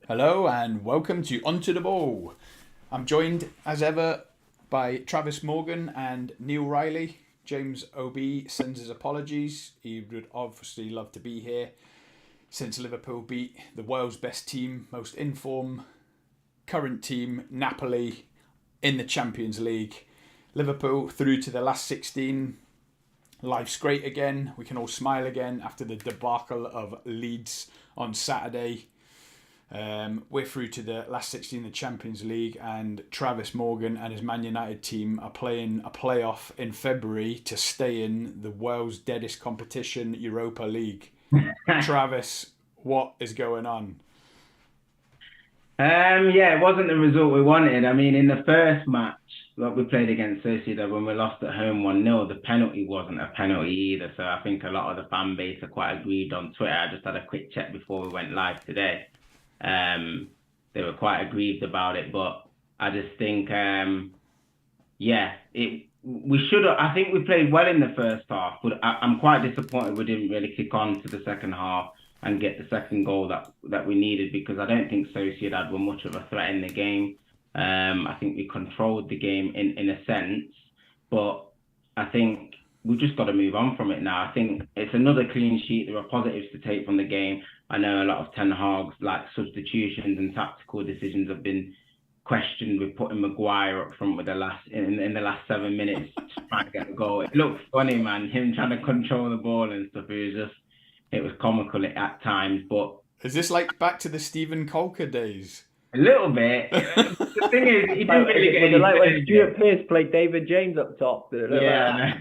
Hello and welcome to Onto the Ball. I'm joined as ever by Travis Morgan and Neil Riley. James OB sends his apologies. He would obviously love to be here since Liverpool beat the world's best team, most in-form current team, Napoli, in the Champions League. Liverpool through to the last 16. Life's great again. We can all smile again after the debacle of Leeds on Saturday. We're through to the last 16 in the Champions League, and Travis Morgan and his Man United team are playing a playoff in February to stay in the world's deadest competition, Europa League. Travis, what is going on? It wasn't the result we wanted. I mean, in the first match that we played against Sociedad when we lost at home 1-0, the penalty wasn't a penalty either. So I think a lot of the fan base are quite aggrieved on Twitter. I just had a quick check before we went live today. They were quite aggrieved about it, but I just think, we should have. I think we played well in the first half, but I'm quite disappointed we didn't really kick on to the second half and get the second goal that we needed, because I don't think Sociedad were much of a threat in the game. I think we controlled the game in a sense, but I think we've just got to move on from it now. I think it's another clean sheet. There are positives to take from the game. I know a lot of Ten Hag's substitutions and tactical decisions have been questioned with putting Maguire up front with in the last 7 minutes to try and get a goal. It looked funny, man. Him trying to control the ball and stuff. It was comical at times. But is this like back to the Stephen Colker days? A little bit. The thing is, he didn't really get any. Like when Stuart Pearce played David James up top. Yeah,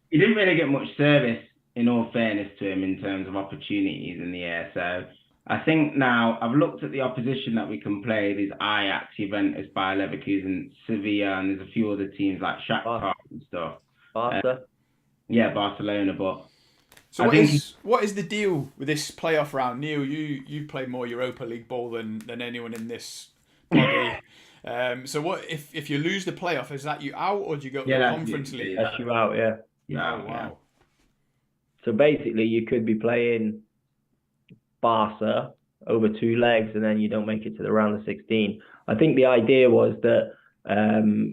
he didn't really get much service, in all fairness to him, in terms of opportunities in the air. So I think now I've looked at the opposition that we can play. There's Ajax, Juventus, Bayer Leverkusen, Sevilla, and there's a few other teams like Shakhtar and stuff. Barcelona. But so what is the deal with this playoff round? Neil, you play more Europa League ball than anyone in this body. So what if you lose the playoff, is that you out, or do you go to the Conference League? That's you out, yeah. Oh, wow. So basically you could be playing Barca over 2 legs and then you don't make it to the round of 16. I think the idea was that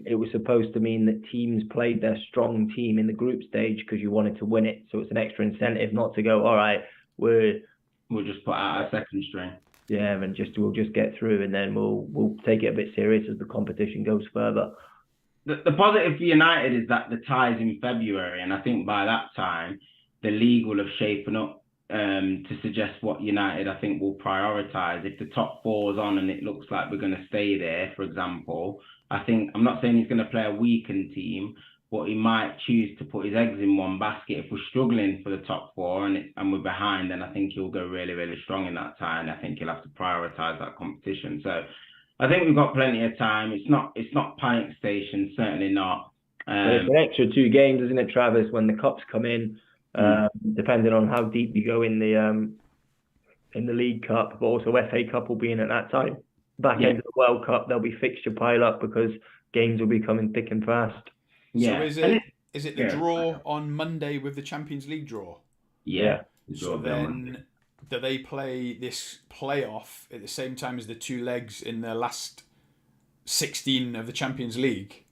it was supposed to mean that teams played their strong team in the group stage because you wanted to win it. So it's an extra incentive not to go, all right, we'll just put out our second string. Yeah, and we'll just get through, and then we'll take it a bit serious as the competition goes further. The positive for United is that the tie's in February, and I think by that time the league will have shapen up to suggest what United, I think, will prioritise. If the top 4's on and it looks like we're going to stay there, for example, I'm not saying he's going to play a weakened team, but he might choose to put his eggs in one basket. If we're struggling for the top 4 and we're behind, then I think he'll go really, really strong in that tie, and I think he'll have to prioritise that competition. So I think we've got plenty of time. It's not panic station, certainly not. But it's an extra 2 games, isn't it, Travis, when the cups come in, depending on how deep you go in the League Cup, but also FA Cup will be in at that time. Back end of the World Cup, there'll be fixture pile up because games will be coming thick and fast. Yeah. So is it the draw on Monday with the Champions League draw? Yeah. So then do they play this playoff at the same time as the 2 legs in the last 16 of the Champions League?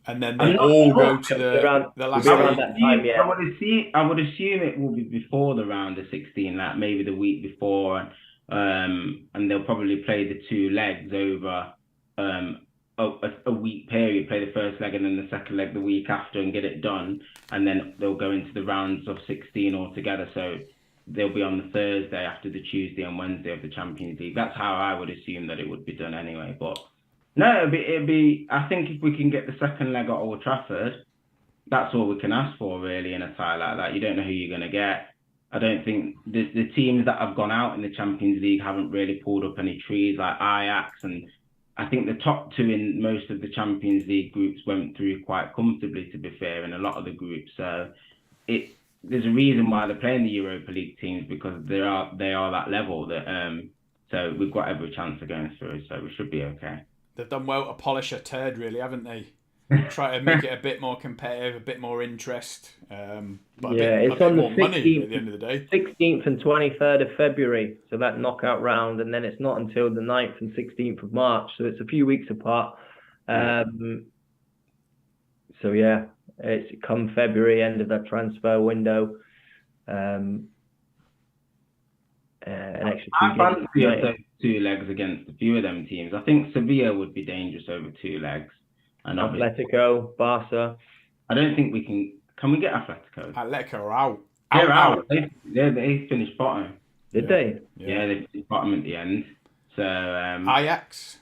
And then they all go to the last round. I would assume it will be before the round of 16, like maybe the week before, and they'll probably play the 2 legs over a week period, play the first leg and then the second leg the week after and get it done, and then they'll go into the rounds of 16 altogether. So they'll be on the Thursday after the Tuesday and Wednesday of the Champions League. That's how I would assume that it would be done anyway. But no, it'd be. I think if we can get the second leg at Old Trafford, that's all we can ask for really in a tie like that. You don't know who you're going to get. I don't think the teams that have gone out in the Champions League haven't really pulled up any trees, like Ajax, and I think the top 2 in most of the Champions League groups went through quite comfortably, to be fair, in a lot of the groups. So there's a reason why they're playing the Europa League teams, because they are that level. That so we've got every chance of going through. So we should be okay. They've done well to polish a turd, really, haven't they? try to make it a bit more competitive, a bit more interest, but it's a bit on the more money at the end of the day. 16th and 23rd of February, so that knockout round, and then it's not until the 9th and 16th of March, so it's a few weeks apart. So yeah, it's come February, end of that transfer window. An extra I 2 fancy games. us over 2 legs against a few of them teams. I think Sevilla would be dangerous over 2 legs. And Atletico, Barca. I don't think we can. Can we get Atletico? Atletico are out. They're out. They finished bottom. Did they? Yeah, they finished bottom at the end. So Ajax.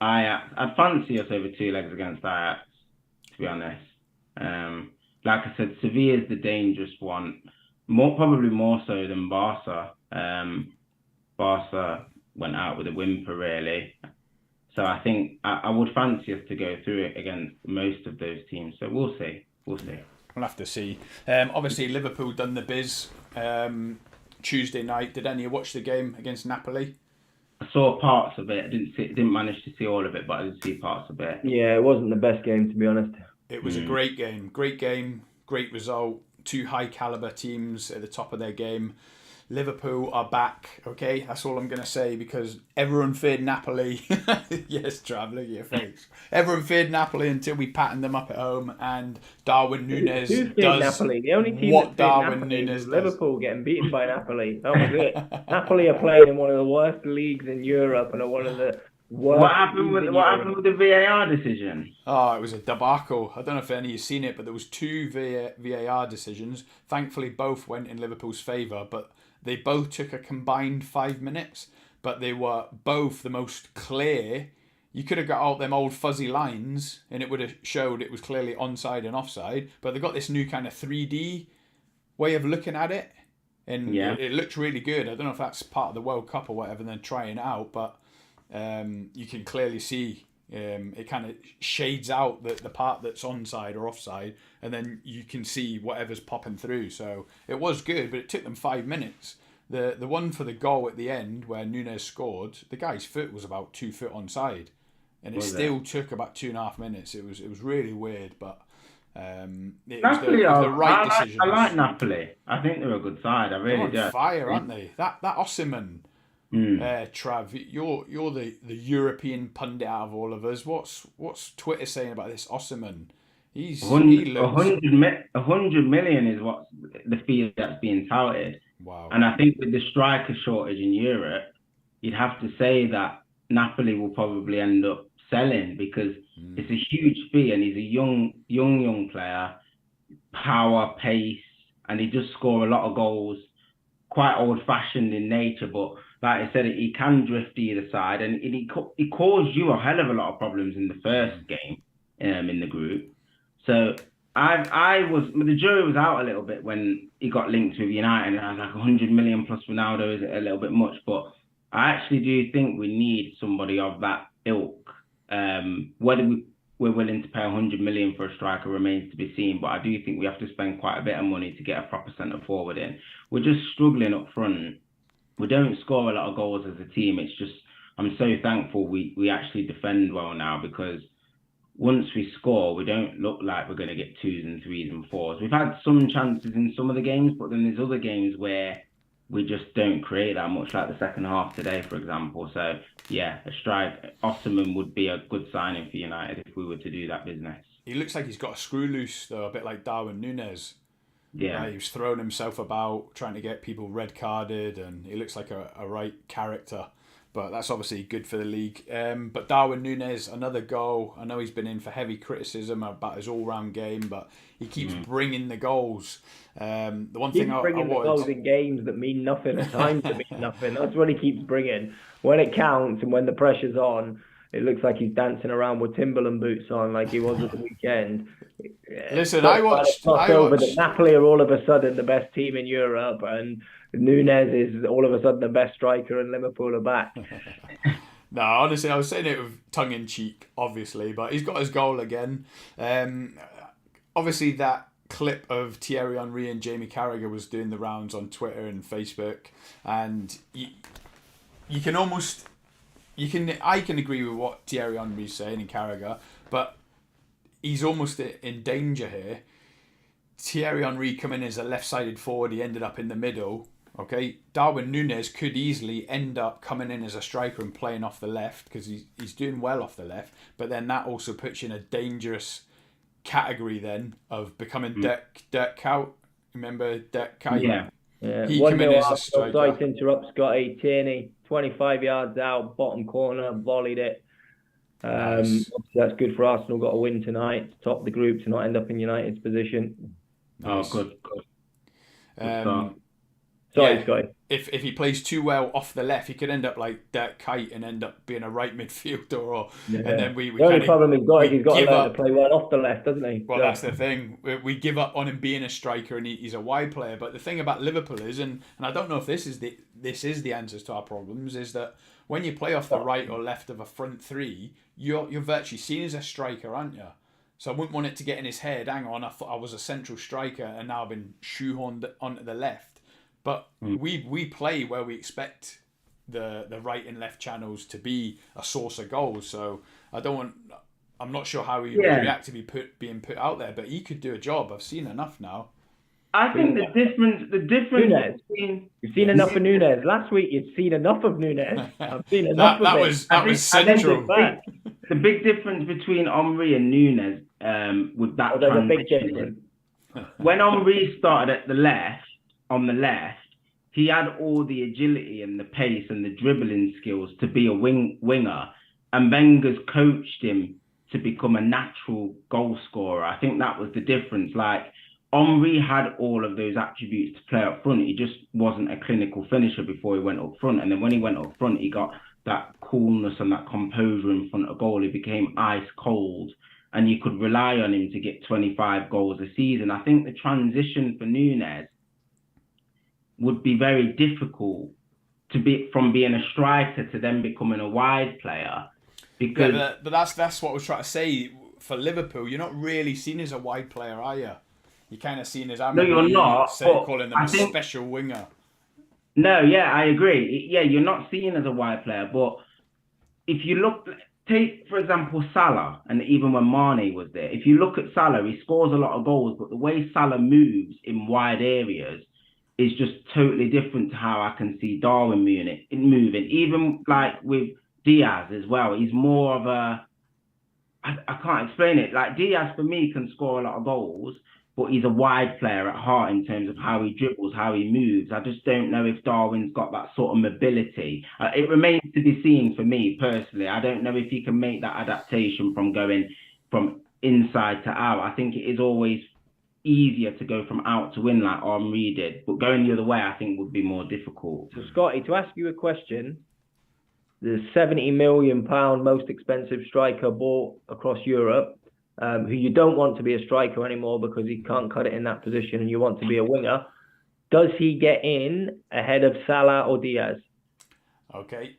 I'd fancy us over 2 legs against Ajax, to be honest. Like I said, Sevilla's the dangerous one, probably more so than Barca. Barca went out with a whimper, really. So I think I would fancy us to go through it against most of those teams. So we'll see. We'll have to see. Obviously, Liverpool done the biz Tuesday night. Did any of you watch the game against Napoli? I saw parts of it. I didn't manage to see all of it, but I did see parts of it. Yeah, it wasn't the best game, to be honest. It was a great game. Great result. 2 high caliber teams at the top of their game. Liverpool are back, okay? That's all I'm going to say, because everyone feared Napoli. Yes, Trav, look at your face. Everyone feared Napoli until we patterned them up at home, and Darwin Núñez does Napoli? The only team what that Darwin Napoli Núñez was does. Liverpool getting beaten by Napoli. That was it. Napoli are playing in one of the worst leagues in Europe and are one of the worst. What happened with the VAR decision? Oh, it was a debacle. I don't know if any of you seen it, but there was 2 VAR decisions. Thankfully, both went in Liverpool's favour, but they both took a combined 5 minutes, but they were both the most clear. You could have got out them old fuzzy lines and it would have showed it was clearly onside and offside, but they got this new kind of 3D way of looking at it, and it looked really good. I don't know if that's part of the World Cup or whatever, and then trying it out, but you can clearly see it kind of shades out the part that's onside or offside, and then you can see whatever's popping through. So it was good, but it took them 5 minutes. The one for the goal at the end where Núñez scored, the guy's foot was about 2 foot onside, and it still took about 2.5 minutes. It was really weird, but it was the right decision. I like Napoli. I think they're a good side. I really do. They're on fire, aren't they? That Osimhen. Trav, you're the European pundit out of all of us. What's Twitter saying about this Osimhen? He looks 100 million is what the fee that's being touted. Wow. And I think with the striker shortage in Europe, you'd have to say that Napoli will probably end up selling, because it's a huge fee, and he's a young player, power, pace, and he does score a lot of goals. Quite old-fashioned in nature, but like I said, he can drift either side, and he caused you a hell of a lot of problems in the first game in the group. So the jury was out a little bit when he got linked with United, and I was like, 100 million plus Ronaldo is a little bit much, but I actually do think we need somebody of that ilk. Whether we're willing to pay 100 million for a striker remains to be seen, but I do think we have to spend quite a bit of money to get a proper centre forward in. We're just struggling up front. We don't score a lot of goals as a team. It's just, I'm so thankful we actually defend well now, because once we score, we don't look like we're going to get 2s and 3s and 4s. We've had some chances in some of the games, but then there's other games where we just don't create that much, like the second half today, for example. So, yeah, a strike. Osimhen would be a good signing for United if we were to do that business. He looks like he's got a screw loose, though, a bit like Darwin Núñez. Yeah. He was throwing himself about, trying to get people red carded, and he looks like a right character. But that's obviously good for the league. But Darwin Núñez, another goal. I know he's been in for heavy criticism about his all-round game, but he keeps bringing the goals. The one thing I bringing the goals in games that mean nothing at times that mean nothing. That's what he keeps bringing. When it counts and when the pressure's on, it looks like he's dancing around with Timberland boots on, like he was at the weekend. Listen, I watched. Napoli are all of a sudden the best team in Europe, and Núñez is all of a sudden the best striker, and Liverpool are back. No, honestly, I was saying it with tongue in cheek, obviously, but he's got his goal again. Obviously, that clip of Thierry Henry and Jamie Carragher was doing the rounds on Twitter and Facebook, and you can I can agree with what Thierry Henry's saying and Carragher, but he's almost in danger here. Thierry Henry coming in as a left-sided forward, he ended up in the middle. Okay, Darwin Núñez could easily end up coming in as a striker and playing off the left because he's doing well off the left. But then that also puts you in a dangerous category then of becoming Dirk Kuyt. Remember Dirk Kuyt? Yeah. He came in as a striker. Sorry to interrupt, Scotty. Tierney, 25 yards out, bottom corner, volleyed it. Nice. That's good for Arsenal. Got a win tonight to top the group to not end up in United's position. Nice. Oh, good. Sorry, Scotty. If he plays too well off the left, he could end up like Dirk Kuyt and end up being a right midfielder. And then we the only problem he's got to learn to play well off the left, doesn't he? Well, that's the thing. We give up on him being a striker, and he's a wide player. But the thing about Liverpool is, and I don't know if this is the answers to our problems, is that when you play off the right or left of a front three, you're virtually seen as a striker, aren't you? So I wouldn't want it to get in his head. Hang on, I thought I was a central striker, and now I've been shoehorned onto the left. But we play where we expect the right and left channels to be a source of goals. So I'm not sure how he would react to being put out there, but he could do a job. I've seen enough now. I think the difference between you've seen enough of Núñez. Last week you'd seen enough of Núñez. I've seen enough of it. That was central. The big difference between Henry and Núñez with that transition. When Henry started at on the left, he had all the agility and the pace and the dribbling skills to be a winger, and Wenger's coached him to become a natural goal scorer. I think that was the difference. Like, Henry had all of those attributes to play up front. He just wasn't a clinical finisher before he went up front. And then when he went up front, he got that coolness and that composure in front of goal. He became ice cold, and you could rely on him to get 25 goals a season. I think the transition for Núñez would be very difficult from being a striker to then becoming a wide player. Because but that's what I was trying to say. For Liverpool, you're not really seen as a wide player, are you? You're kind of seen as you're not. Calling them a special winger. No, yeah, I agree. Yeah, you're not seen as a wide player, but if you take for example Salah, and even when Mane was there, if you look at Salah, he scores a lot of goals, but the way Salah moves in wide areas is just totally different to how I can see Darwin moving. Even like with Diaz as well, he's more of I can't explain it. Like Diaz for me can score a lot of goals, but he's a wide player at heart in terms of how he dribbles, how he moves. I just don't know if Darwin's got that sort of mobility. It remains to be seen for me personally. I don't know if he can make that adaptation from going from inside to out. I think it is always easier to go from out to in like Henry did, but going the other way I think would be more difficult. So Scotty, to ask you a question, the £70 million most expensive striker bought across Europe, who you don't want to be a striker anymore because he can't cut it in that position and you want to be a winger, does he get in ahead of Salah or Diaz? Okay,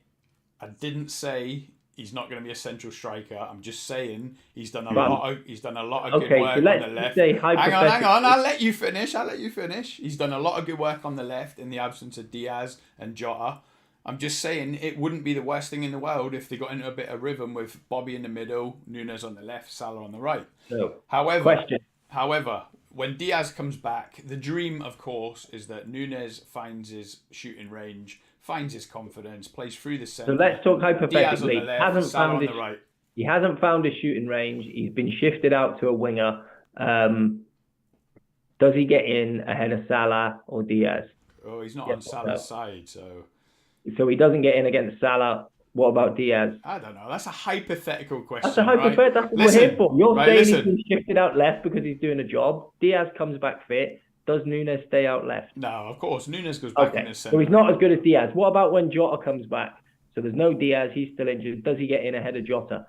I didn't say he's not going to be a central striker. I'm just saying he's done a lot of good work on the left. Hang on. I'll let you finish. He's done a lot of good work on the left in the absence of Diaz and Jota. I'm just saying it wouldn't be the worst thing in the world if they got into a bit of rhythm with Bobby in the middle, Núñez on the left, Salah on the right. So, however, when Diaz comes back, the dream, of course, is that Núñez finds his shooting range, finds his confidence, plays through the centre. So let's talk hypothetically. He hasn't found his shooting range. He's been shifted out to a winger. Does he get in ahead of Salah or Diaz? Oh, he's not on Salah's side, so he doesn't get in against Salah. What about Diaz? I don't know. That's a hypothetical question. That's a hypothetical. Right? That's what we're here for. You're saying he's been shifted out left because he's doing a job. Diaz comes back fit. Does Núñez stay out left? No, of course. Núñez goes back in the centre. So he's not as good as Diaz. What about when Jota comes back? So there's no Diaz. He's still injured. Does he get in ahead of Jota?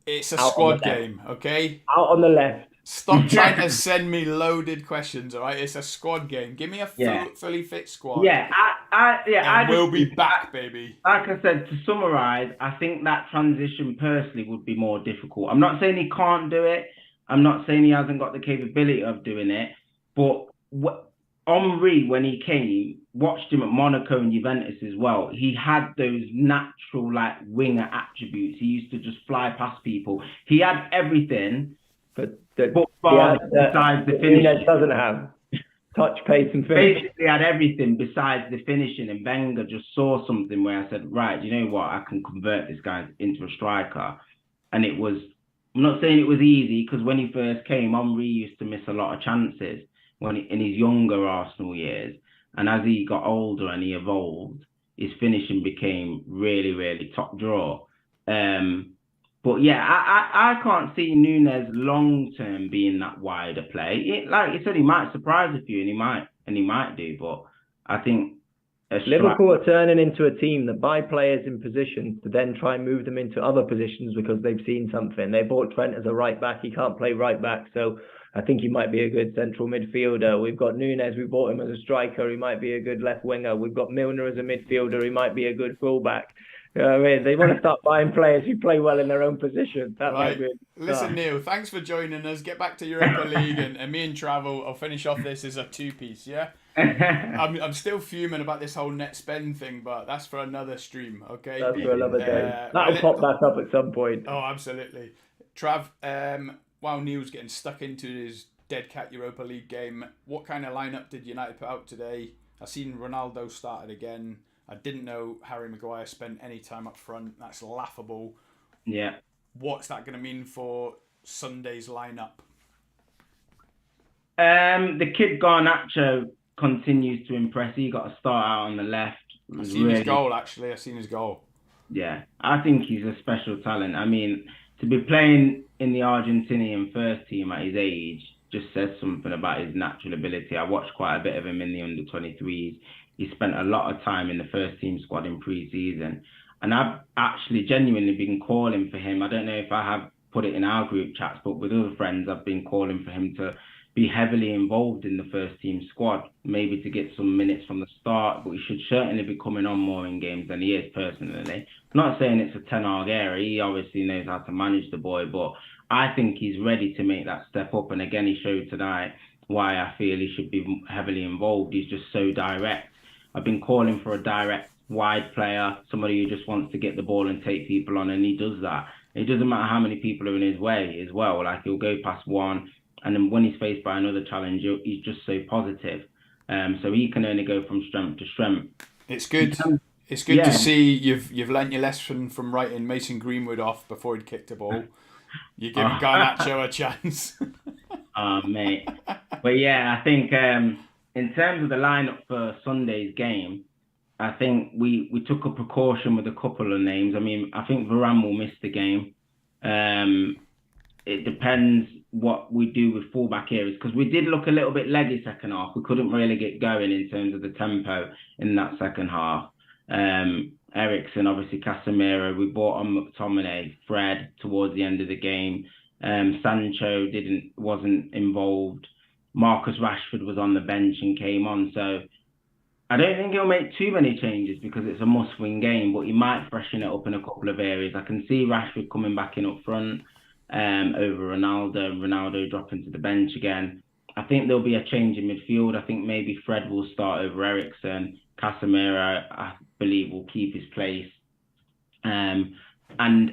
It's a squad game, okay? Out on the left. Stop trying to send me loaded questions, all right? It's a squad game. Give me a fully fit squad. Yeah, we'll be back, baby. Like I said, to summarise, I think that transition personally would be more difficult. I'm not saying he can't do it. I'm not saying he hasn't got the capability of doing it. But Henry, when he came, watched him at Monaco and Juventus as well. He had those natural like winger attributes. He used to just fly past people. He had everything. but besides the Nunez finishing. doesn't have touch, pace, and finish. Basically had everything besides the finishing, and Wenger just saw something where I said, right, you know what, I can convert this guy into a striker. And it was, I'm not saying it was easy, because when he first came, Henry used to miss a lot of chances in his younger Arsenal years. And as he got older and he evolved, his finishing became really, really top draw. But yeah, I can't see Nunez long term being that wider play. Like you said, he might surprise a few, and he might do. But I think Liverpool are turning into a team that buy players in positions to then try and move them into other positions because they've seen something. They bought Trent as a right back. He can't play right back, so I think he might be a good central midfielder. We've got Nunez. We bought him as a striker. He might be a good left winger. We've got Milner as a midfielder. He might be a good fullback. You know what I mean? They want to start buying players who play well in their own position. That might be. Listen, Neil, thanks for joining us. Get back to Europa League, and me and Travel, I'll finish off this as a two-piece, yeah? I'm still fuming about this whole net spend thing, but that's for another stream, okay? That's for another day. That'll pop back up at some point. Oh, absolutely. Trav, while Neil's getting stuck into his Dead Cat Europa League game, what kind of lineup did United put out today? I seen Ronaldo started again. I didn't know Harry Maguire spent any time up front. That's laughable. Yeah. What's that going to mean for Sunday's lineup? The kid Garnacho continues to impress. He got a start out on the left. I've seen his goal, actually. I've seen his goal. Yeah, I think he's a special talent. I mean, to be playing in the Argentinian first team at his age just says something about his natural ability. I watched quite a bit of him in the under-23s. He spent a lot of time in the first team squad in pre-season. And I've actually genuinely been calling for him. I don't know if I have put it in our group chats, but with other friends, I've been calling for him to be heavily involved in the first team squad, maybe to get some minutes from the start, but he should certainly be coming on more in games than he is personally. I'm not saying it's a Ten Hag era. He obviously knows how to manage the boy, but I think he's ready to make that step up. And again, he showed tonight why I feel he should be heavily involved. He's just so direct. I've been calling for a direct, wide player, somebody who just wants to get the ball and take people on, and he does that. It doesn't matter how many people are in his way as well. Like, he'll go past one, and then when he's faced by another challenge, he's just so positive. So he can only go from strength to strength. It's good. It's good to see you've learnt your lesson from writing Mason Greenwood off before he'd kicked the ball. You're giving Garnacho a chance. Mate. But yeah, I think in terms of the lineup for Sunday's game, I think we took a precaution with a couple of names. I mean, I think Varane will miss the game. It depends what we do with fullback areas, because we did look a little bit leggy second half. We couldn't really get going in terms of the tempo in that second half. Eriksen, obviously Casemiro, we brought on McTominay, Fred towards the end of the game. Sancho wasn't involved. Marcus Rashford was on the bench and came on. So I don't think he'll make too many changes because it's a must-win game, but he might freshen it up in a couple of areas. I can see Rashford coming back in up front over Ronaldo dropping to the bench again. I think there'll be a change in midfield. I think maybe Fred will start over Eriksen. Casemiro, I believe, will keep his place. And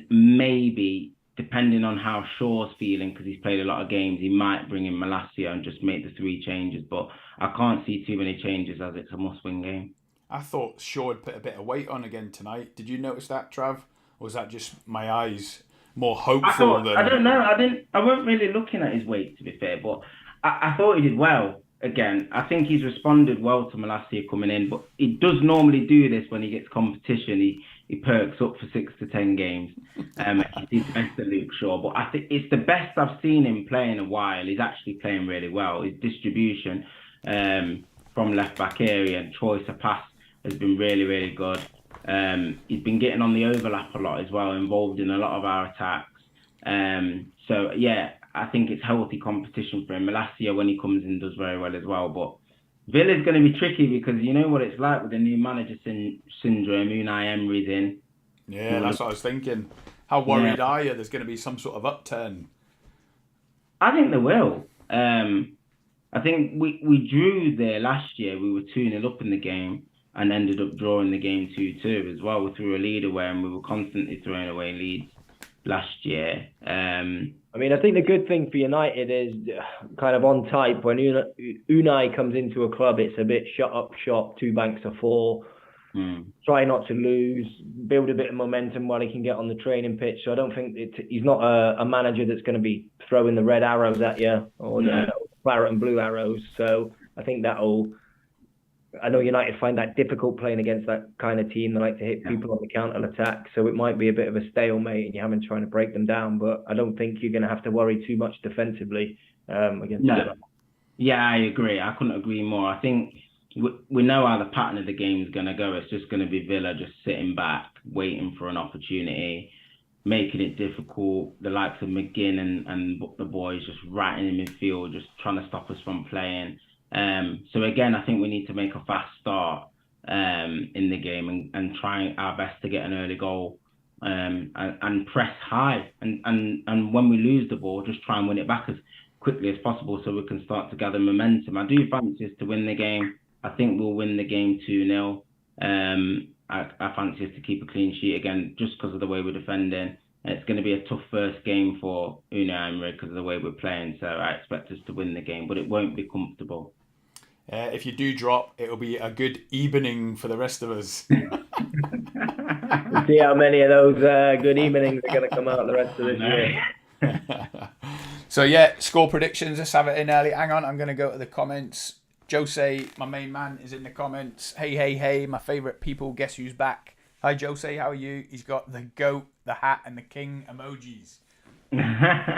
maybe, depending on how Shaw's feeling, because he's played a lot of games, he might bring in Malacia and just make the 3 changes. But I can't see too many changes as it's a must-win game. I thought Shaw had put a bit of weight on again tonight. Did you notice that, Trav? Or was that just my eyes more hopeful than... I don't know. I wasn't really looking at his weight, to be fair, but I thought he did well. Again, I think he's responded well to Malacia coming in, but he does normally do this when he gets competition. He perks up for 6 to 10 games. He's best at Luke Shaw, but I think it's the best I've seen him play in a while. He's actually playing really well. His distribution from left back area and choice of pass has been really, really good. He's been getting on the overlap a lot as well, involved in a lot of our attacks. So yeah, I think it's healthy competition for him. Malacia, when he comes in, does very well as well. But Villa's going to be tricky because you know what it's like with the new manager syndrome. Unai Emery's in. Yeah, that's what I was thinking. How worried are you there's going to be some sort of upturn? I think there will. I think we drew there last year. We were 2-0 up in the game and ended up drawing the game 2-2 as well. We threw a lead away and we were constantly throwing away leads. last year. I mean, I think the good thing for United is kind of on type. When Unai comes into a club, it's a bit shut up shop, two banks of four. Try not to lose, build a bit of momentum while he can get on the training pitch. So I don't think he's not a manager that's going to be throwing the red arrows at you or the claret and blue arrows. So I think I know United find that difficult playing against that kind of team. They like to hit people on the counter attack, so it might be a bit of a stalemate, and you're having trying to break them down. But I don't think you're going to have to worry too much defensively against. No, yeah, I agree. I couldn't agree more. I think we know how the pattern of the game is going to go. It's just going to be Villa just sitting back, waiting for an opportunity, making it difficult. The likes of McGinn and the boys just ratting in midfield, just trying to stop us from playing. So again, I think we need to make a fast start in the game and try our best to get an early goal and press high. And when we lose the ball, just try and win it back as quickly as possible so we can start to gather momentum. I do fancy us to win the game. I think we'll win the game 2-0. I fancy us to keep a clean sheet again just because of the way we're defending. It's going to be a tough first game for Unai Emery because of the way we're playing. So I expect us to win the game, but it won't be comfortable. If you do drop, it'll be a good evening for the rest of us. We'll see how many of those good evenings are going to come out the rest of this year. So yeah, score predictions. Let's have it in early. Hang on, I'm going to go to the comments. Jose, my main man, is in the comments. Hey, my favourite people. Guess who's back? Hi, Jose. How are you? He's got the goat, the hat, and the king emojis.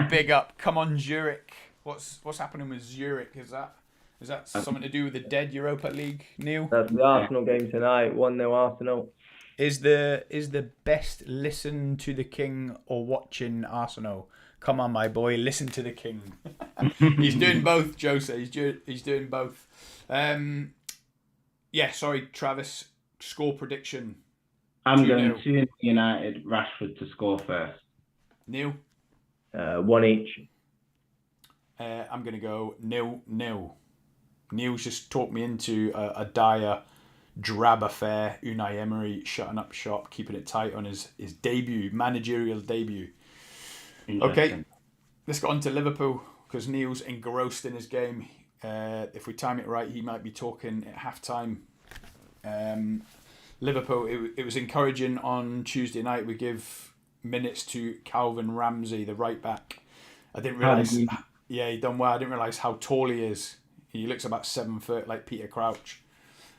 Big up. Come on, Zurich. What's happening with Zurich? Is that something to do with the dead Europa League, Neil? That's the Arsenal game tonight. 1-0 Arsenal. Is the best listen to the king or watching Arsenal? Come on, my boy, listen to the king. He's doing both, Jose. He's doing both. Yeah, sorry, Travis. Score prediction. I'm going to United, Rashford to score first. Neil? 1 each. I'm going to go 0-0. Neil's just talked me into a dire, drab affair. Unai Emery shutting up shop, keeping it tight on his managerial debut. Okay, let's get on to Liverpool because Neil's engrossed in his game. If we time it right, he might be talking at halftime. Liverpool, it was encouraging on Tuesday night. We give minutes to Calvin Ramsey, the right back. I didn't realise. Yeah, he done well. I didn't realise how tall he is. He looks about 7 foot, like Peter Crouch.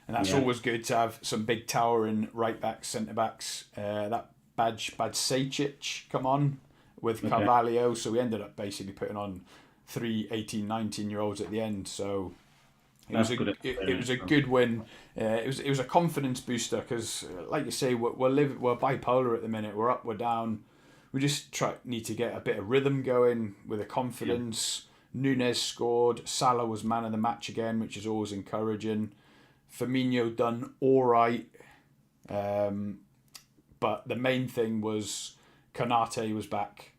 And that's always good to have some big towering right backs, centre backs. That Bajcetic come on with Carvalho. So we ended up basically putting on 3 18, 19-year-olds at the end. So it was a good win. It was a confidence booster because, like you say, we're bipolar at the minute. We're up, we're down. We just need to get a bit of rhythm going with a confidence. Yeah. Núñez scored. Salah was man of the match again, which is always encouraging. Firmino done all right. But the main thing was Konate was back.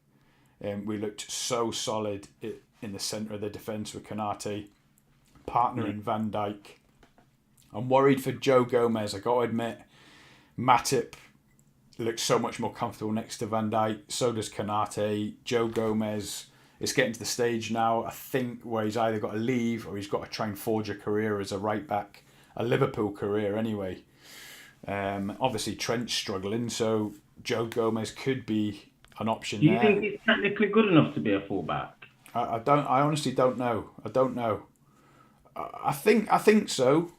We looked so solid in the centre of the defence with Konate, partnering Van Dijk. I'm worried for Joe Gomez. I got to admit, Matip looks so much more comfortable next to Van Dijk. So does Konate. Joe Gomez, it's getting to the stage now, I think, where he's either got to leave or he's got to try and forge a career as a right back, a Liverpool career anyway. Obviously, Trent's struggling, so Joe Gomez could be an option. Do you think he's technically good enough to be a fullback? I honestly don't know. I think so.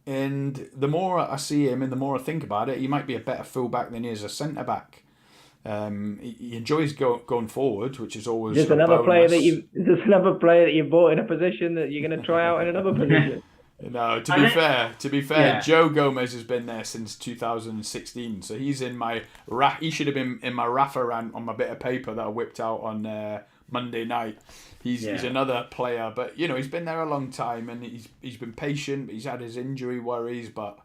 And the more I see him and the more I think about it, he might be a better fullback than he is a centre back. He enjoys going forward, which is always just another player that you bought in a position that you're going to try out in another position. No, to be fair, yeah. Joe Gomez has been there since 2016, so he's in my he should have been in my Rafa rant on my bit of paper that I whipped out on Monday night. He's another player, but he's been there a long time and he's been patient. He's had his injury worries, but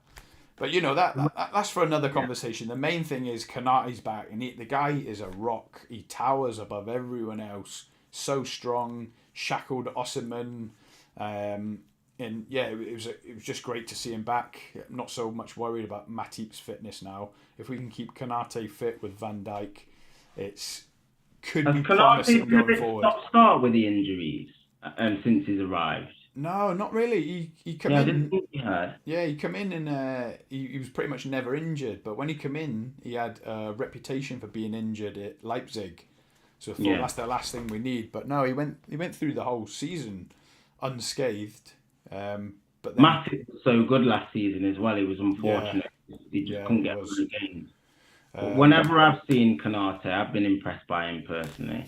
that's for another conversation. The main thing is Konate's back, and the guy is a rock. He towers above everyone else. So strong, shackled Osimhen. And yeah, it was just great to see him back. I'm not so much worried about Matip's fitness now. If we can keep Konate fit with Van Dijk, could Has be Canate promising been a going bit forward. stop-start with the injuries since he's arrived? No, not really. He come Yeah, I didn't in. think he had. Yeah, he come in and he was pretty much never injured. But when he came in, he had a reputation for being injured at Leipzig. So I thought Yeah. that's the last thing we need. But no, he went through the whole season unscathed. But then Matic was so good last season as well. It was yeah, unfortunate. He just yeah, couldn't it get was. through the games. But whenever I've seen Canate, I've been impressed by him personally. Yeah,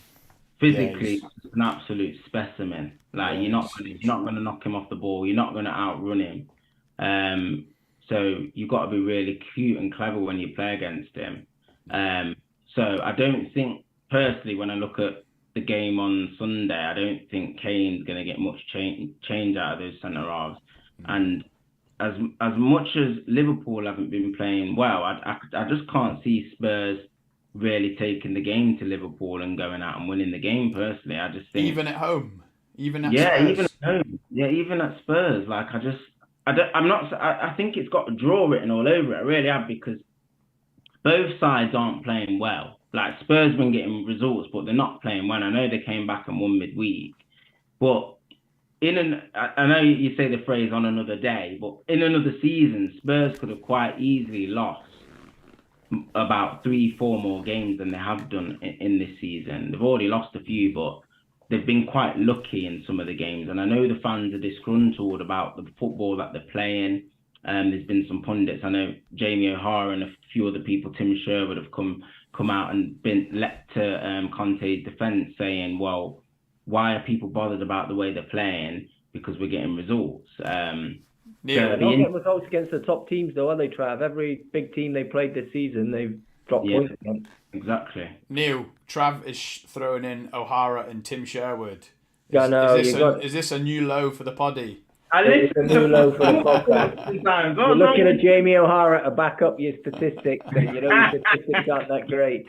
Physically, he's an absolute specimen. Like yeah, he's huge. you're not gonna knock him off the ball. You're not gonna outrun him. So you've got to be really cute and clever when you play against him. So I don't think personally, when I look at the game on Sunday, I don't think Kane's gonna get much change out of those centre halves. And as much as Liverpool haven't been playing well, I just can't see Spurs really taking the game to Liverpool and going out and winning the game. Personally, I just think Even at home, even at yeah, Spurs. even at home, yeah, even at Spurs, like I think it's got a draw written all over it. I really have because both sides aren't playing well. Like Spurs been getting results, but they're not playing well. I know they came back and won midweek, but I know you say the phrase on another day, but in another season, Spurs could have quite easily lost about 3-4 more games than they have done in this season. They've already lost a few, but they've been quite lucky in some of the games. And I know the fans are disgruntled about the football that they're playing. There's been some pundits. I know Jamie O'Hara and a few other people, Tim Sherwood, have come out and been let to Conte's defence saying, well, why are people bothered about the way they're playing? Because we're getting results. They're not getting results against the top teams, though, are they, Trav? Every big team they played this season, they've dropped points against. Exactly. Neil, Trav is throwing in O'Hara and Tim Sherwood. Is this a new low for the poddy? It's a new low for the podcast. You're looking at Jamie O'Hara to back up your statistics, and your statistics aren't that great.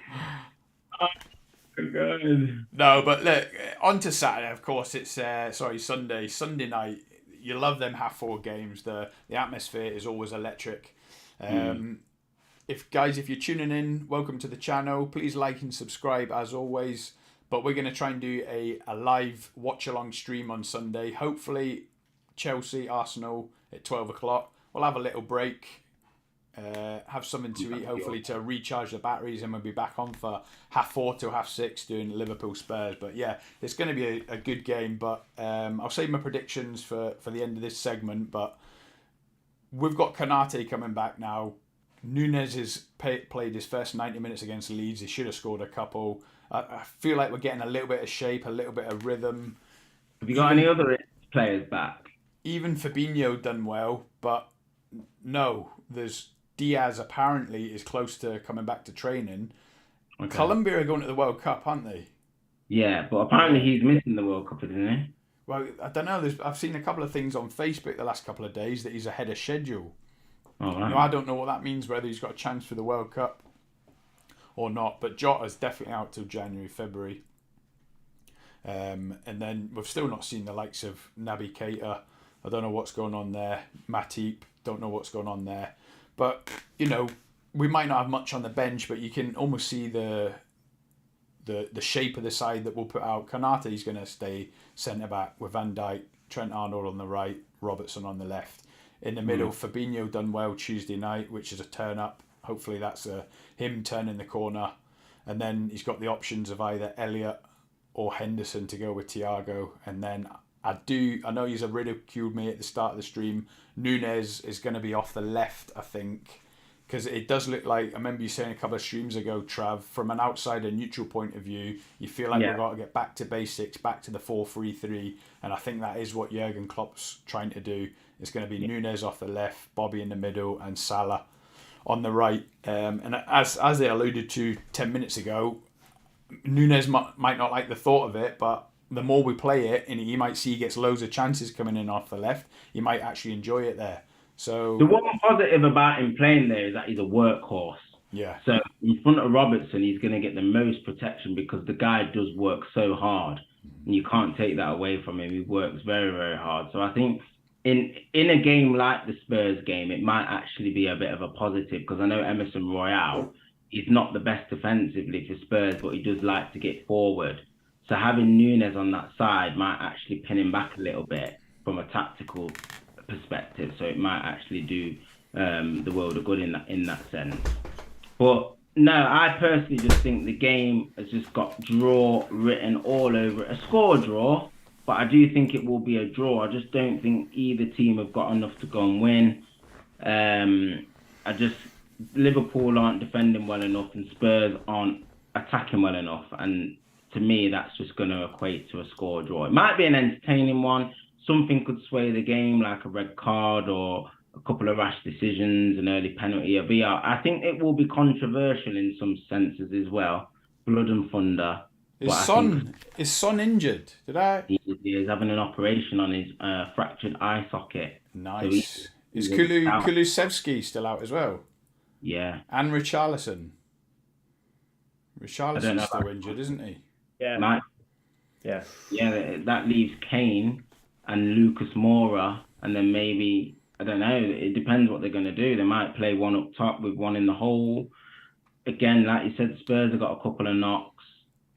No, but look, on to Saturday, of course, it's Sunday night. You love them half forward games. The atmosphere is always electric. If you're tuning in, welcome to the channel. Please like and subscribe as always. But we're going to try and do a live watch-along stream on Sunday. Hopefully, Chelsea, Arsenal at 12 o'clock. We'll have a little break. Have something to eat, hopefully to recharge the batteries, and we'll be back on for 4:30 to 6:30 doing Liverpool Spurs. But yeah, it's going to be a good game. But I'll save my predictions for the end of this segment. But we've got Canate coming back now. Nunes has played his first 90 minutes against Leeds. He should have scored a couple. I feel like we're getting a little bit of shape, a little bit of rhythm. Have you got any other players back? Even Fabinho done well, but no, there's Diaz apparently is close to coming back to training. Okay. Colombia are going to the World Cup, aren't they? Yeah, but apparently he's missing the World Cup, isn't he? Well, I don't know. I've seen a couple of things on Facebook the last couple of days that he's ahead of schedule. Oh, right. I don't know what that means, whether he's got a chance for the World Cup or not. But Jota's definitely out till January, February. And then we've still not seen the likes of Naby Keita. I don't know what's going on there. Matip, don't know what's going on there. But, we might not have much on the bench, but you can almost see the shape of the side that we'll put out. Konate's going to stay centre-back with Van Dijk, Trent Arnold on the right, Robertson on the left. In the middle, Fabinho done well Tuesday night, which is a turn-up. Hopefully that's him turning the corner. And then he's got the options of either Elliott or Henderson to go with Thiago. And then I know he's ridiculed me at the start of the stream. Nunes is going to be off the left, I think, because it does look like, I remember you saying a couple of streams ago, Trav, from an outsider neutral point of view, you feel like we've got to get back to basics, back to the 4-3-3, and I think that is what Jurgen Klopp's trying to do. It's going to be Nunes off the left, Bobby in the middle, and Salah on the right. And as they alluded to 10 minutes ago, Nunes might not like the thought of it, but the more we play it, and you might see he gets loads of chances coming in off the left, you might actually enjoy it there. So the one positive about him playing there is that he's a workhorse. Yeah. So in front of Robertson, he's going to get the most protection because the guy does work so hard, and you can't take that away from him. He works very, very hard. So I think in a game like the Spurs game, it might actually be a bit of a positive because I know Emerson Royale, he's not the best defensively for Spurs, but he does like to get forward. So having Nunes on that side might actually pin him back a little bit from a tactical perspective. So it might actually do the world of good in that sense. But no, I personally just think the game has just got draw written all over it. A score draw, but I do think it will be a draw. I just don't think either team have got enough to go and win. Liverpool aren't defending well enough and Spurs aren't attacking well enough. And to me, that's just going to equate to a score draw. It might be an entertaining one. Something could sway the game, like a red card or a couple of rash decisions, an early penalty, a VR. I think it will be controversial in some senses as well. Blood and thunder. Is Son injured? He is having an operation on his fractured eye socket. Nice. So is Kulusevski still out as well? Yeah. And Richarlison. Richarlison's still injured, isn't he? Yeah. Yeah, that leaves Kane and Lucas Moura, and then maybe, I don't know, it depends what they're going to do. They might play one up top with one in the hole. Again, like you said, Spurs have got a couple of knocks.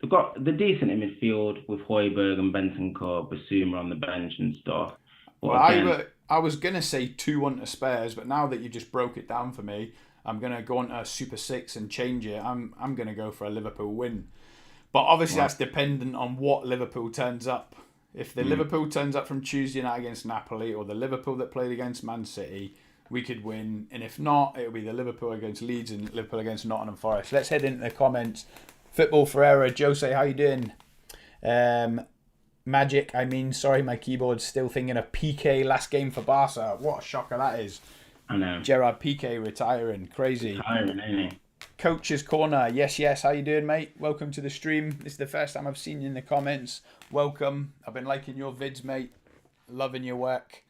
They've got the decent in midfield with Højbjerg and Bentancur, Basuma on the bench and stuff. But well, again, I was going to say 2-1 to Spurs, but now that you just broke it down for me, I'm going to go on to a Super 6 and change it. I'm going to go for a Liverpool win. But obviously that's dependent on what Liverpool turns up. If the Liverpool turns up from Tuesday night against Napoli or the Liverpool that played against Man City, we could win. And if not, it'll be the Liverpool against Leeds and Liverpool against Nottingham Forest. Let's head into the comments. Football Ferreira, Jose, how you doing? Magic, sorry, my keyboard's still thinking of PK last game for Barca. What a shocker that is. I know. Gerard Piqué retiring. Crazy. Retiring, ain't he? Coach's Corner. Yes. How you doing, mate? Welcome to the stream. This is the first time I've seen you in the comments. Welcome. I've been liking your vids, mate. Loving your work.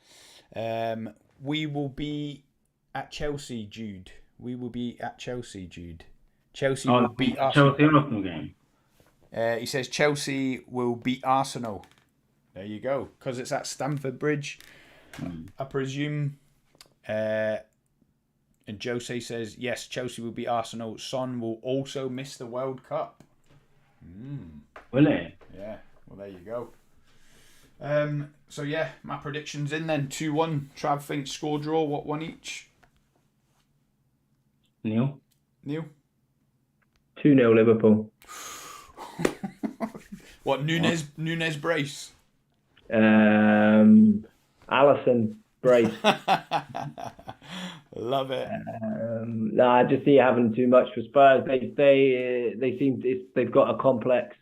We will be at Chelsea, Jude. Chelsea will beat Arsenal. Chelsea Arsenal game. He says Chelsea will beat Arsenal. There you go. Because it's at Stamford Bridge, I presume. And Jose says, yes, Chelsea will beat Arsenal. Son will also miss the World Cup. Will he? Yeah, well, there you go. So, yeah, my prediction's in then. 2-1. Trav thinks score draw. What, one each? Neil? 2-0 Liverpool. What, Nunes brace? Alisson brace. Love it. No, I just see it having too much for Spurs. They've got a complex.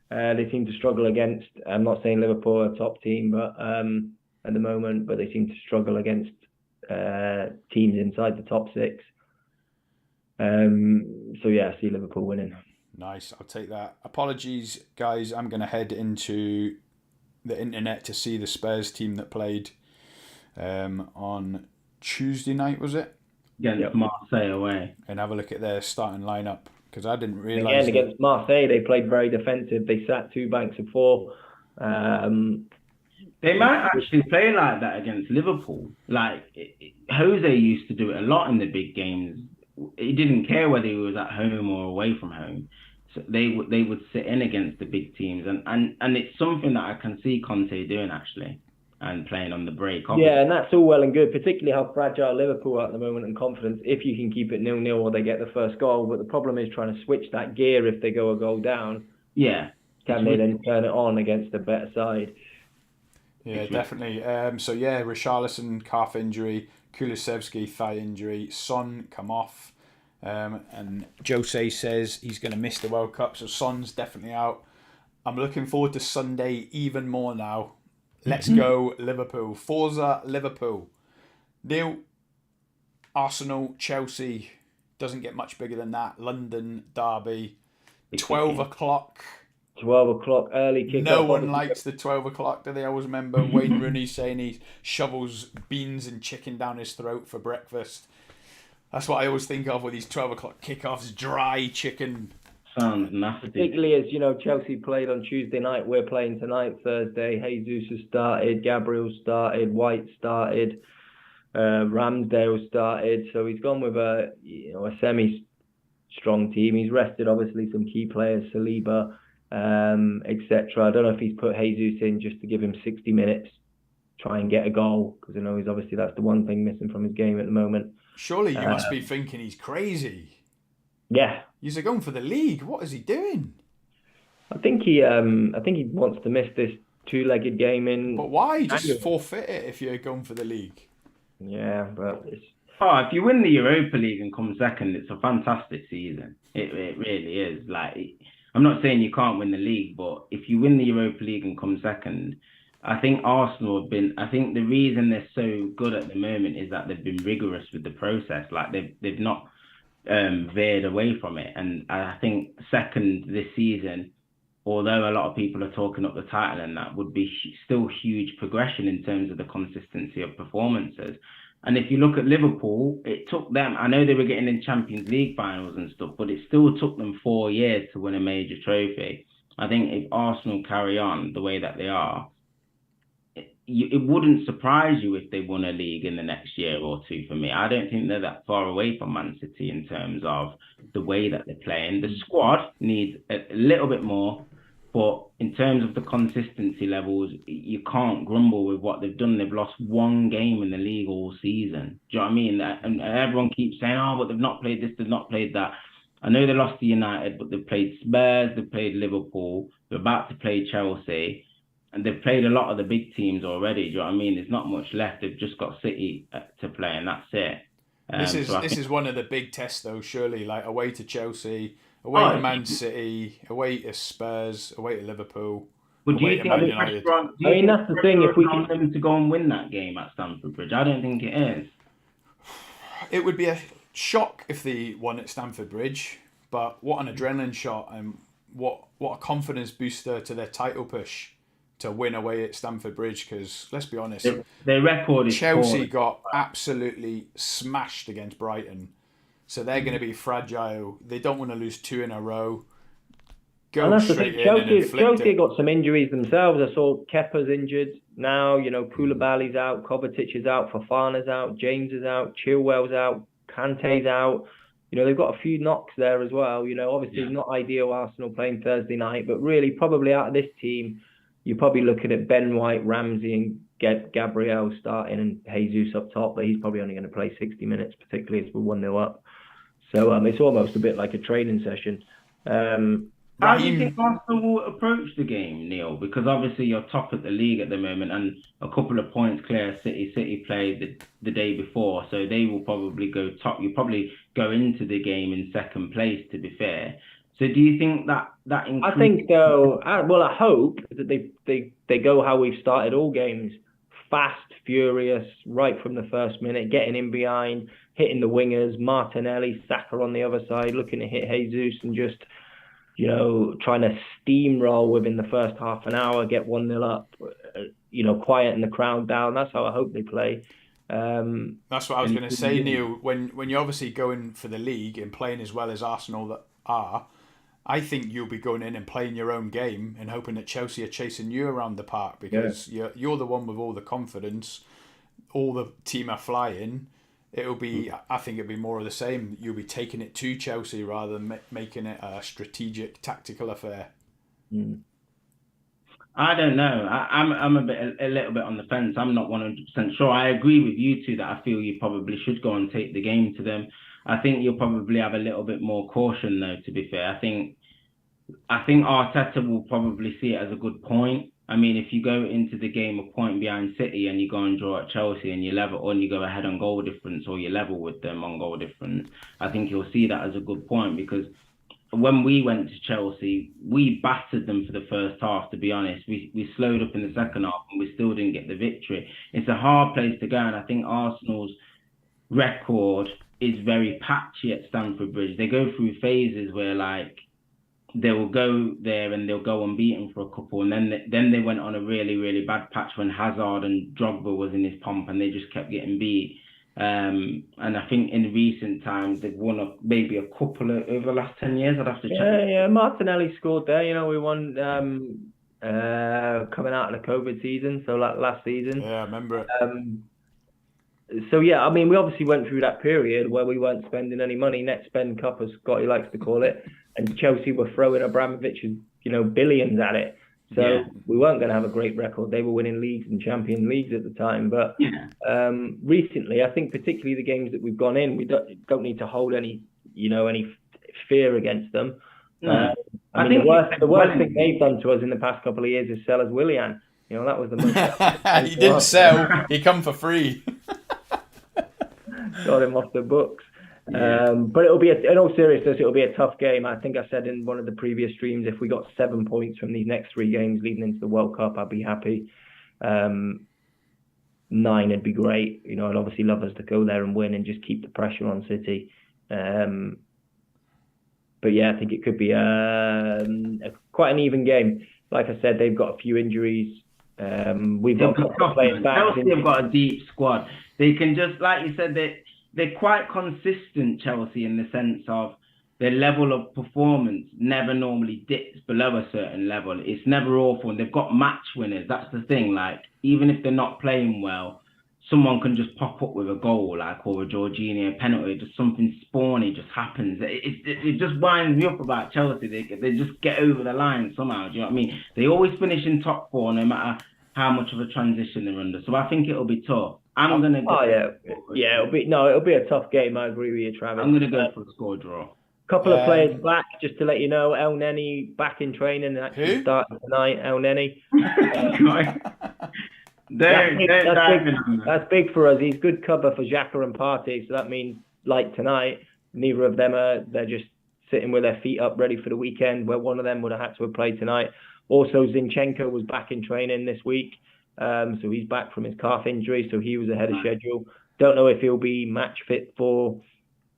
They seem to struggle against. I'm not saying Liverpool are a top team, but at the moment, but they seem to struggle against teams inside the top 6. So yeah, I see Liverpool winning. Nice, I'll take that. Apologies, guys. I'm going to head into the internet to see the Spurs team that played on Tuesday night, was it? Against Marseille away. And have a look at their starting lineup, because I didn't realise. Again, against Marseille, they played very defensive. They sat 2 banks of 4. They might actually play like that against Liverpool. Like Jose used to do it a lot in the big games. He didn't care whether he was at home or away from home. So they would sit in against the big teams, and it's something that I can see Conte doing actually, and playing on the break. Obviously. Yeah, and that's all well and good, particularly how fragile Liverpool are at the moment and confidence. If you can keep it 0-0 or they get the first goal, but the problem is trying to switch that gear if they go a goal down. Yeah, can they then turn it on against a better side? Yeah, definitely. Richarlison calf injury, Kulusevski thigh injury, Son come off, and Jose says he's going to miss the World Cup, so Son's definitely out. I'm looking forward to Sunday even more now. Let's go Liverpool. Forza Liverpool. Neil, Arsenal, Chelsea, doesn't get much bigger than that. London derby, 12 o'clock. 12 o'clock early kick. No one likes the 12 o'clock, do they? I always remember Wayne Rooney saying he shovels beans and chicken down his throat for breakfast. That's what I always think of with these 12 o'clock kickoffs, dry chicken. Sounds nasty. Particularly as, Chelsea played on Tuesday night, we're playing tonight, Thursday. Jesus has started, Gabriel started, White started, Ramsdale started. So he's gone with a strong team. He's rested obviously some key players, Saliba, etc. I don't know if he's put Jesus in just to give him 60 minutes, try and get a goal, because I know he's obviously that's the one thing missing from his game at the moment. Surely you must be thinking he's crazy. Yeah, He's going for the league. What is he doing? I think he wants to miss this two-legged game in. But why? Just January. forfeit it if you're going for the league. Yeah, but it's. Oh, if you win the Europa League and come second, it's a fantastic season. It really is. Like, I'm not saying you can't win the league, but if you win the Europa League and come second, I think Arsenal have been. I think the reason they're so good at the moment is that they've been rigorous with the process. Like they've not veered away from it. And I think second this season, although a lot of people are talking up the title, and that would be still huge progression in terms of the consistency of performances. And if you look at Liverpool, it took them, I know they were getting in Champions League finals and stuff, but it still took them 4 years to win a major trophy. I think if Arsenal carry on the way that they are, it wouldn't surprise you if they won a league in the next year or two for me. I don't think they're that far away from Man City in terms of the way that they're playing. The squad needs a little bit more, but in terms of the consistency levels, you can't grumble with what they've done. They've lost one game in the league all season. Do you know what I mean? And everyone keeps saying, oh, but they've not played this, they've not played that. I know they lost to United, but they've played Spurs, they've played Liverpool, they're about to play Chelsea, and they've played a lot of the big teams already. Do you know what I mean? There's not much left. They've just got City to play, and that's it. This is one of the big tests, though. Surely, like away to Chelsea, away to Man City, away to Spurs, away to Liverpool. But do you think that's the thing. If we can them to go and win that game at Stamford Bridge, I don't think it is. It would be a shock if they won at Stamford Bridge, but what an adrenaline shot, and what a confidence booster to their title push to win away at Stamford Bridge. Because let's be honest, their record is Chelsea poor. got absolutely smashed against Brighton, so they're going to be fragile. They don't want to lose 2 in a row. And that's the thing. Chelsea got some injuries themselves. I saw Kepa's injured now. You know, Koulibaly's out, Kovacic is out, Fofana's out, James is out, Chilwell's out, Kante's out. You know, they've got a few knocks there as well. You know, obviously not ideal Arsenal playing Thursday night, but really probably out of this team, you're probably looking at Ben White, Ramsey, and Gabriel starting, and Jesus up top. But he's probably only going to play 60 minutes, particularly as we're 1-0 up. So it's almost a bit like a training session. How do you think Arsenal will approach the game, Neil? Because obviously you're top of the league at the moment, and a couple of points clear. City played the day before, so they will probably go top. You probably go into the game in second place, to be fair. So do you think that I think though, I hope that they go how we've started all games, fast, furious, right from the first minute, getting in behind, hitting the wingers, Martinelli, Saka on the other side, looking to hit Jesus, and just, you know, trying to steamroll within the first half an hour, get 1-0 up, you know, quieten the crowd down. That's how I hope they play. That's what I was going to say, Neil. When you're obviously going for the league and playing as well as Arsenal that are, I think you'll be going in and playing your own game and hoping that Chelsea are chasing you around the park, because you're the one with all the confidence. All the team are flying. It'll be, I think it'll be more of the same. You'll be taking it to Chelsea rather than making it a strategic, tactical affair. I don't know. I'm a little bit on the fence. I'm not 100% sure. I agree with you two that I feel you probably should go and take the game to them. I think you'll probably have a little bit more caution, though, to be fair. I think Arteta will probably see it as a good point. I mean, if you go into the game a point behind City and you go and draw at Chelsea and you level, or you go ahead on goal difference, or you level with them on goal difference, I think you'll see that as a good point, because when we went to Chelsea, we battered them for the first half, to be honest. We slowed up in the second half and we still didn't get the victory. It's a hard place to go, and I think Arsenal's record is very patchy at Stamford Bridge. They go through phases where, like, they will go there and they'll go unbeaten for a couple, and then they went on a really, really bad patch when Hazard and Drogba was in his pomp, and they just kept getting beat. And I think in recent times they've won maybe a couple over the last 10 years. I'd have to check. Yeah, Martinelli scored there. You know, we won coming out of the COVID season, so like last season. Yeah, I remember it. So yeah, I mean, we obviously went through that period where we weren't spending any money, net spend cup, as Scotty likes to call it, and Chelsea were throwing Abramovich's, billions at it. Yeah, So we weren't going to have a great record. They were winning leagues and Champions Leagues at the time. But yeah. recently, I think particularly the games that we've gone in, we don't need to hold any, any fear against them. No. I mean, the worst thing they've done to us in the past couple of years is sell us Willian. That was the most. He didn't sell. He come for free. Got him off the books. Yeah. But it'll be, in all seriousness, it'll be a tough game. I think I said in one of the previous streams, if we got 7 points from these next 3 games leading into the World Cup, I'd be happy. 9 would be great. I'd obviously love us to go there and win and just keep the pressure on City. But yeah, I think it could be quite an even game. Like I said, they've got a few injuries. We've got players back. Chelsea have got a deep squad. They can just, like you said, they're quite consistent, Chelsea, in the sense of their level of performance never normally dips below a certain level. It's never awful, and they've got match winners. That's the thing. Like, even if they're not playing well, someone can just pop up with a goal, or a Jorginho penalty, just something spawny just happens. It just winds me up about Chelsea. They just get over the line somehow. Do you know what I mean? They always finish in top 4, no matter how much of a transition they're under. So I think it'll be tough. I'm gonna go. It'll be a tough game. I agree with you, Travis. I'm gonna go for a score draw. Couple of players back, just to let you know. El Neni back in training and actually starting tonight. El Neni. That's big for us. He's good cover for Xhaka and Partey. So that means, like tonight, neither of them they're just sitting with their feet up, ready for the weekend. Where one of them would have had to have played tonight. Also, Zinchenko was back in training this week. So he's back from his calf injury, so he was ahead of schedule. Don't know if he'll be match fit for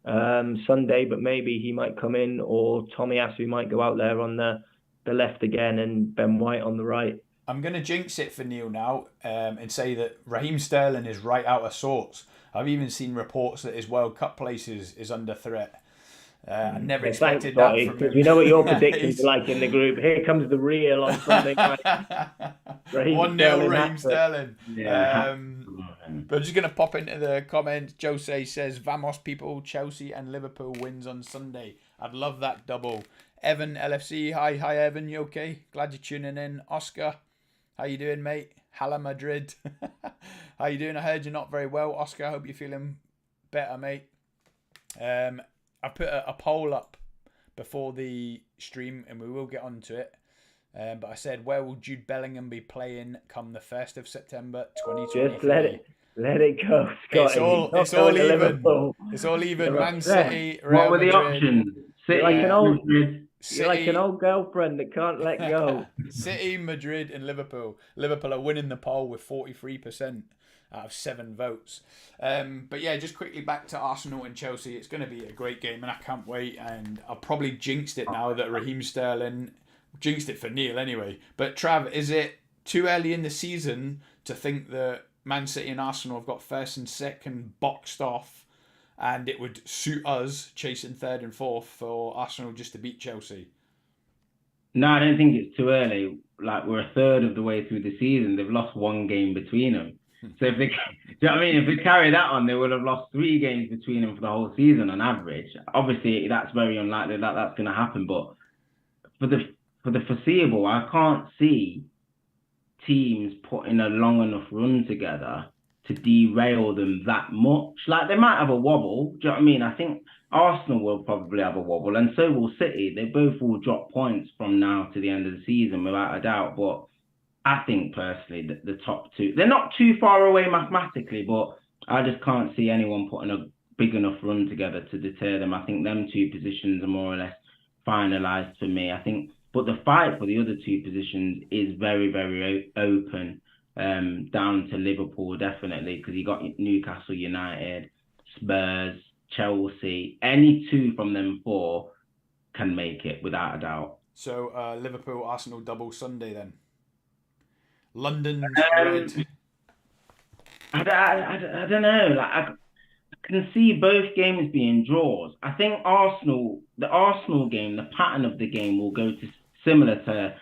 Sunday, but maybe he might come in, or Tomiyasu might go out there on the left again and Ben White on the right. I'm going to jinx it for Neil now and say that Raheem Sterling is right out of sorts. I've even seen reports that his World Cup place is under threat. I never expected that from him. We know what your predictions are like in the group. Here comes the real on Sunday night. 1-0 Raheem Sterling. Yeah. But just going to pop into the comments. Jose says, Vamos people, Chelsea and Liverpool wins on Sunday. I'd love that double. Evan LFC, hi Evan, you okay? Glad you're tuning in. Oscar, how you doing, mate? Hala Madrid. How you doing? I heard you're not very well, Oscar. I hope you're feeling better, mate. I put a poll up before the stream, and we will get onto it. But I said, where will Jude Bellingham be playing come the 1st of September 2023? Just let it go, Scotty. It's all even. It's all even. Man City, Real Madrid. What were the options? City, you're like an old girlfriend that can't let go. City, Madrid, and Liverpool. Liverpool are winning the poll with 43%. Out of 7 votes. But yeah, just quickly back to Arsenal and Chelsea. It's going to be a great game and I can't wait. And I've probably jinxed it now that Raheem Sterling, jinxed it for Neil anyway. But Trav, is it too early in the season to think that Man City and Arsenal have got first and second boxed off and it would suit us chasing third and fourth for Arsenal just to beat Chelsea? No, I don't think it's too early. Like, we're a third of the way through the season. They've lost 1 game between them. So if they, do you know what I mean? If they carry that on, they would have lost 3 games between them for the whole season on average. Obviously, that's very unlikely that that's going to happen. But for the foreseeable, I can't see teams putting a long enough run together to derail them that much. Like, they might have a wobble. Do you know what I mean? I think Arsenal will probably have a wobble, and so will City. They both will drop points from now to the end of the season, without a doubt. But I think personally that the top 2, they're not too far away mathematically, but I just can't see anyone putting a big enough run together to deter them. I think them 2 positions are more or less finalised for me. I think, but the fight for the other 2 positions is very, very open, down to Liverpool definitely, because you got Newcastle United, Spurs, Chelsea. Any 2 from them 4 can make it without a doubt. So Liverpool Arsenal double Sunday then. London red. I don't know. Like, I can see both games being draws. I think the Arsenal game, the pattern of the game will go to similar to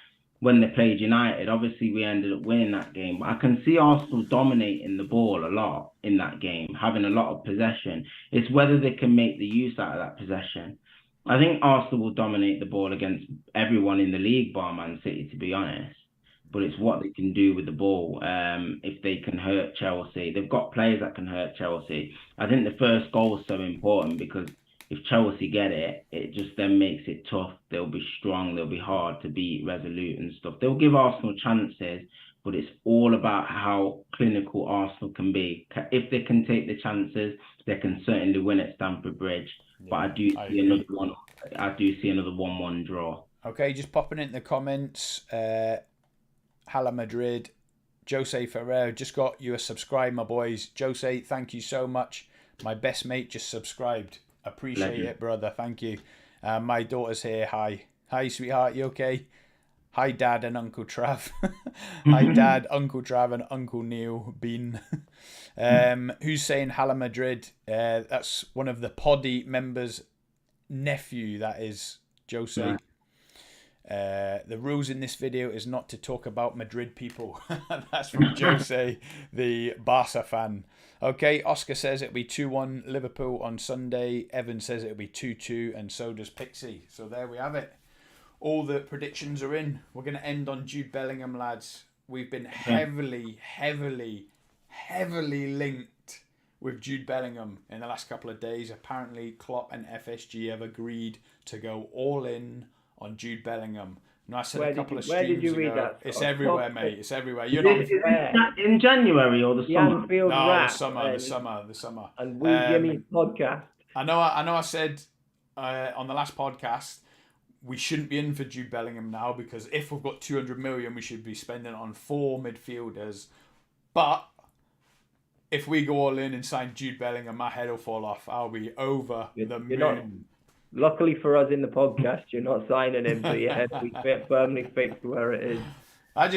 when they played United. Obviously, we ended up winning that game, but I can see Arsenal dominating the ball a lot in that game, having a lot of possession. It's whether they can make the use out of that possession. I think Arsenal will dominate the ball against everyone in the league, bar Man City, to be honest. But it's what they can do with the ball. If they can hurt Chelsea, they've got players that can hurt Chelsea. I think the first goal is so important because if Chelsea get it, it just then makes it tough. They'll be strong. They'll be hard to beat, resolute and stuff. They'll give Arsenal chances, but it's all about how clinical Arsenal can be. If they can take the chances, they can certainly win at Stamford Bridge. Yeah, but I do see another one. I do see another 1-1 draw. Okay, just popping it in the comments. Hala Madrid, Jose Ferrer, just got you a subscribe, my boys. Jose, thank you so much. My best mate just subscribed. Appreciate it, brother. Thank you. My daughter's here. Hi. Hi, sweetheart. You okay? Hi, Dad and Uncle Trav. Hi, Dad, Uncle Trav and Uncle Neil Bean. Who's saying Hala Madrid? That's one of the Poddy members' nephew, that is Jose. Yeah. The rules in this video is not to talk about Madrid people. That's from Jose, the Barca fan. Okay, Oscar says it'll be 2-1 Liverpool on Sunday. Evan says it'll be 2-2, and so does Pixie. So there we have it. All the predictions are in. We're going to end on Jude Bellingham, lads. We've been heavily linked with Jude Bellingham in the last couple of days. Apparently, Klopp and FSG have agreed to go all in on Jude Bellingham. And I said a couple of streams ago. Where did you read that? It's everywhere, mate. It's everywhere. You're not in January or the summer? Anfield no, rap, the summer. And we Jimmy's podcast. I know. I said on the last podcast we shouldn't be in for Jude Bellingham now because if we've got 200 million, we should be spending it on 4 midfielders. But if we go all in and sign Jude Bellingham, my head will fall off. I'll be over the moon. Luckily for us in the podcast, you're not signing him, so your head will be firmly fixed where it is. I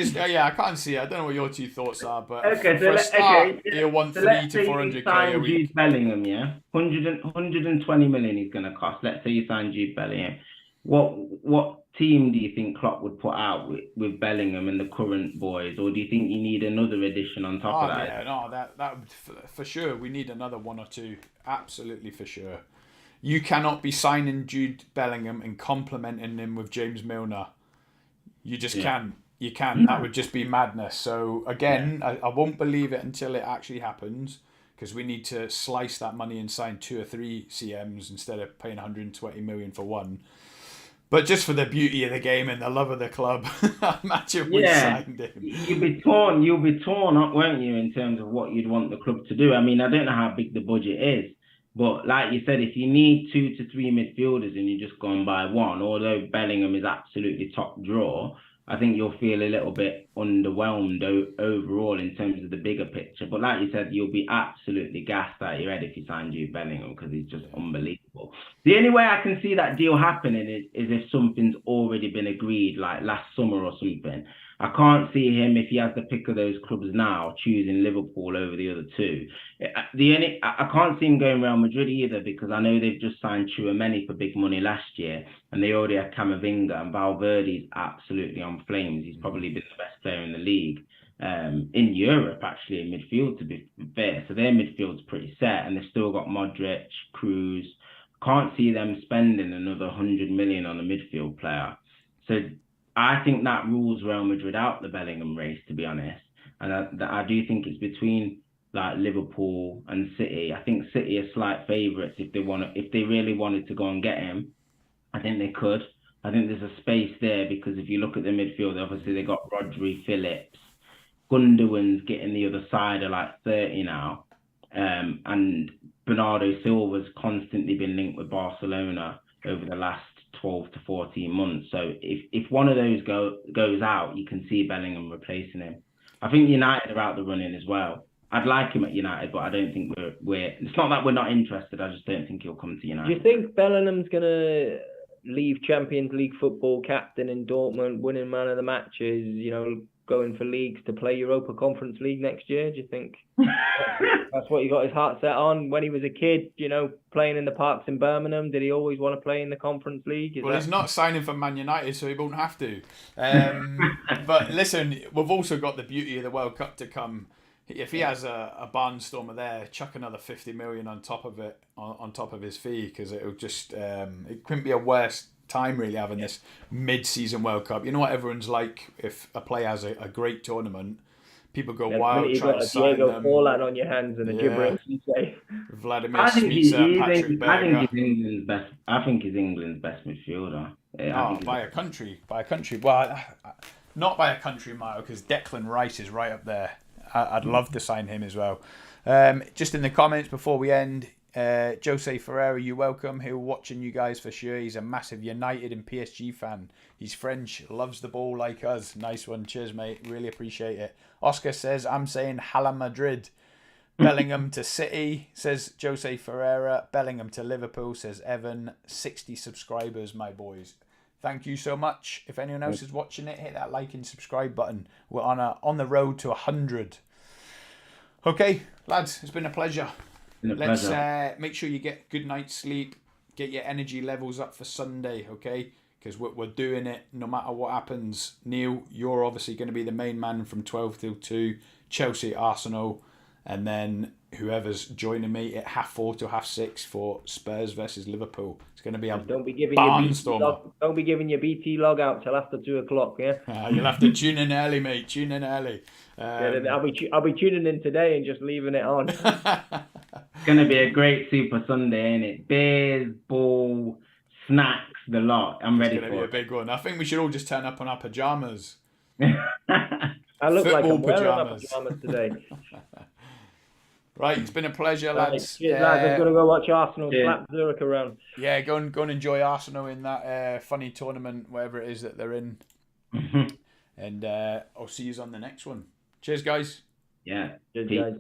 can't see it. I don't know what your 2 thoughts are, but for a start, you want 300 to 400k a week. Jude Bellingham, yeah? 120 million he's going to cost. Let's say you sign Jude Bellingham. What team do you think Klopp would put out with Bellingham and the current boys, or do you think you need another addition on top of that? Yeah, no, that would, for sure. We need another 1 or 2, absolutely for sure. You cannot be signing Jude Bellingham and complimenting him with James Milner. You just can't. You can't. That would just be madness. So again, I won't believe it until it actually happens, because we need to slice that money and sign 2 or 3 CMs instead of paying 120 million for one. But just for the beauty of the game and the love of the club, imagine we signed him. You'll be torn up, won't you, in terms of what you'd want the club to do. I mean, I don't know how big the budget is, but like you said, if you need 2 to 3 midfielders and you're just going by one, although Bellingham is absolutely top draw, I think you'll feel a little bit underwhelmed overall in terms of the bigger picture. But like you said, you'll be absolutely gassed out your head if you sign Jude Bellingham, because he's just unbelievable. The only way I can see that deal happening is if something's already been agreed, like last summer or something. I can't see him, if he has the pick of those clubs now, choosing Liverpool over the other 2. I can't see him going Real Madrid either, because I know they've just signed Tchouaméni for big money last year, and they already have Camavinga, and Valverde's absolutely on flames. He's probably been the best player in the league, in Europe, actually, in midfield, to be fair. So their midfield's pretty set, and they've still got Modric, Cruz. Can't see them spending another 100 million on a midfield player. So I think that rules Real Madrid out the Bellingham race, to be honest. And I do think it's between like Liverpool and City. I think City are slight favourites if they really wanted to go and get him. I think they could. I think there's a space there, because if you look at the midfield, obviously they got Rodri, Phillips, Gundogan's getting the other side are like 30 now, and Bernardo Silva's constantly been linked with Barcelona over the last 12 to 14 months. So if one of those goes out, you can see Bellingham replacing him. I think United are out the running as well. I'd like him at United, but I don't think we're it's not that we're not interested. I just don't think he'll come to United. Do you think Bellingham's going to leave Champions League football, captain in Dortmund, winning man of the matches, going for leagues to play Europa Conference League next year? Do you think that's what he got his heart set on when he was a kid? You know, playing in the parks in Birmingham. Did he always want to play in the Conference League? He's not signing for Man United, so he won't have to. But listen, we've also got the beauty of the World Cup to come. If he has a barnstormer there, chuck another 50 million on top of it, on top of his fee, because it'll just it couldn't be a worse time really having this mid-season World Cup. You know what everyone's like if a player has a great tournament, people go wild trying to sign Diego them. Forlan on your hands and a gibberish you say. Vladimir Smica, Patrick Berger. I think he's England's best midfielder. By a country. Well, not by a country mile, because Declan Rice is right up there. I'd love to sign him as well. Just in the comments before we end, Jose Ferreira, you're welcome. He'll watching you guys for sure. He's a massive United and PSG fan. He's French, loves the ball like us. Nice one. Cheers, mate. Really appreciate it. Oscar says, I'm saying Hala Madrid. Bellingham to City, says Jose Ferreira. Bellingham to Liverpool, says Evan. 60 subscribers, my boys. Thank you so much. If anyone else is watching it, hit that like and subscribe button. We're on the road to 100. Okay, lads, it's been a pleasure. Let's make sure you get good night's sleep. Get your energy levels up for Sunday, okay? Because we're doing it no matter what happens. Neil, you're obviously going to be the main man from 12 till 2. Chelsea, Arsenal. And then whoever's joining me at 4:30 to 6:30 for Spurs versus Liverpool. It's going to be a barnstormer. Don't be giving your BT log out till after 2 o'clock. Yeah, you'll have to tune in early, mate. Tune in early. I'll be tuning in today and just leaving it on. It's going to be a great Super Sunday, ain't it? Beers, ball, snacks, the lot. I'm ready for it. It's going to be a big one. I think we should all just turn up on our pajamas. I look like I'm wearing my pajamas today. Right, it's been a pleasure, lads. Cheers, lads. I'm going to go watch Arsenal slap Zurich around. Yeah, go and enjoy Arsenal in that funny tournament, wherever it is that they're in. And I'll see you on the next one. Cheers, guys. Yeah. Cheers, guys.